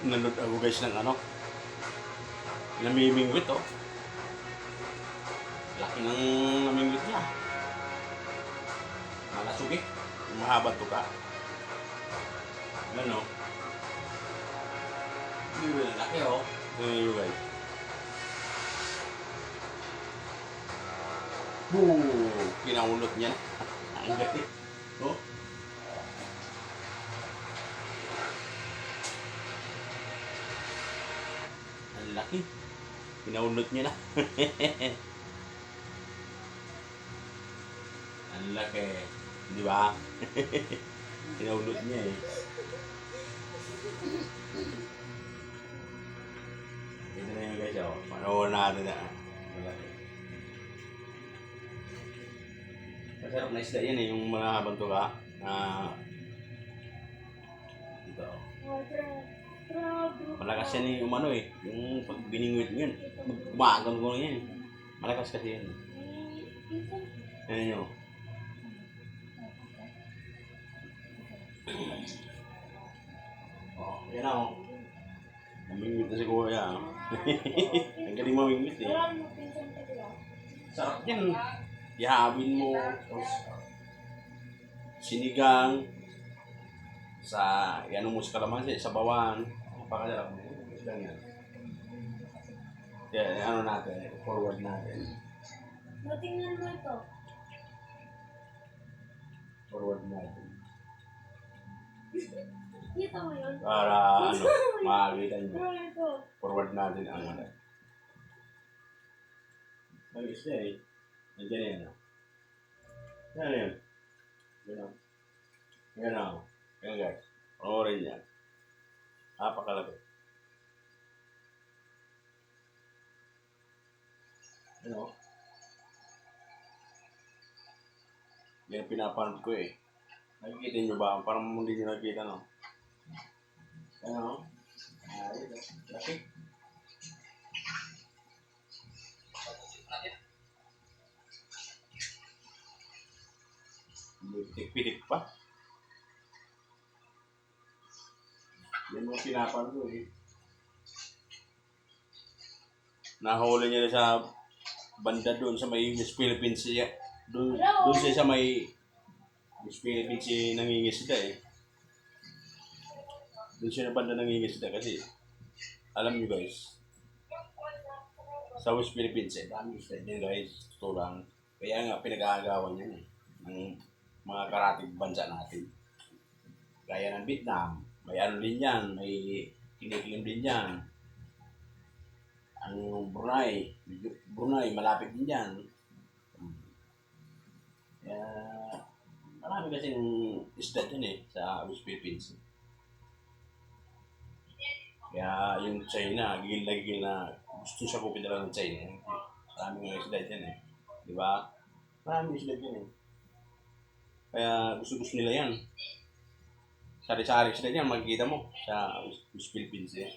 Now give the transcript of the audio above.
Nanood ako guys ng ano, namimingwit oh. Laki ng namingwit niya. Malasog eh. Mahabang tuka. Ano? Laki oh. Tingnan nyo guys. Boom! Kinaulot niya. Ang galing. Oh. Ang laki. Kinaulot niya na. Ang laki. Di ba? Kinaulot niya eh. Ito na yun guys oh. Panoorin natin na. Malaki. Masarap na isda yan eh. Yung mga habang tuka. Dito oh. Malakas yan yung umano eh. Yung pag biningwit mo yun. Bumagang ko yan. Malakas kasi yan. Ano nyo? Oh, yan ako. Namingwit na si Kuya. Ang galing mamingwit eh. Sarap yan. Ihabin mo. Sinigang. Sa yan mo sa kalamansi, sa bawan. Napakasarap mo. Ganyan. Yan, ano natin, forward natin. Matingnan mo ito. Forward natin. Kita mo yun? Para ano, makakita nyo. Ito. Forward natin ang ano. Ang isda eh. Nandiyan yan. Yan yan. Yan o. Yan o. Yan guys. Panoorin yan. Napakalaki. Yan o. Yan pinapanood ko eh. Nakikita nyo ba? Parang hindi nyo nakikita no? Yan o. Ito. Laki. Pitik-pitik pa. Yan mo pinapanood ko eh. Nahuli niya sa banda doon sa may West Philippines siya. Doon siya sa may West Philippines siya nangingisda eh. Doon siya na banda nangingisda kasi alam niyo guys, sa West Philippines eh, dami isda din guys. Ito lang. Kaya nga pinag-aagawan yan eh. Ng mga karatig bansa natin. Gaya ng Vietnam. May ano din yan. May kinikilim din yan. Ang Brunei, malapit din yan. Kaya, marami kasing isda dyan eh, sa West Philippines. Kaya yung China, gigil na gusto siya kupin nila ng China. Marami nga isda dyan eh. Di ba? Marami isda dyan eh. Kaya gusto nila yan. Sari-sari sila dyan, makikita mo sa West Philippines eh.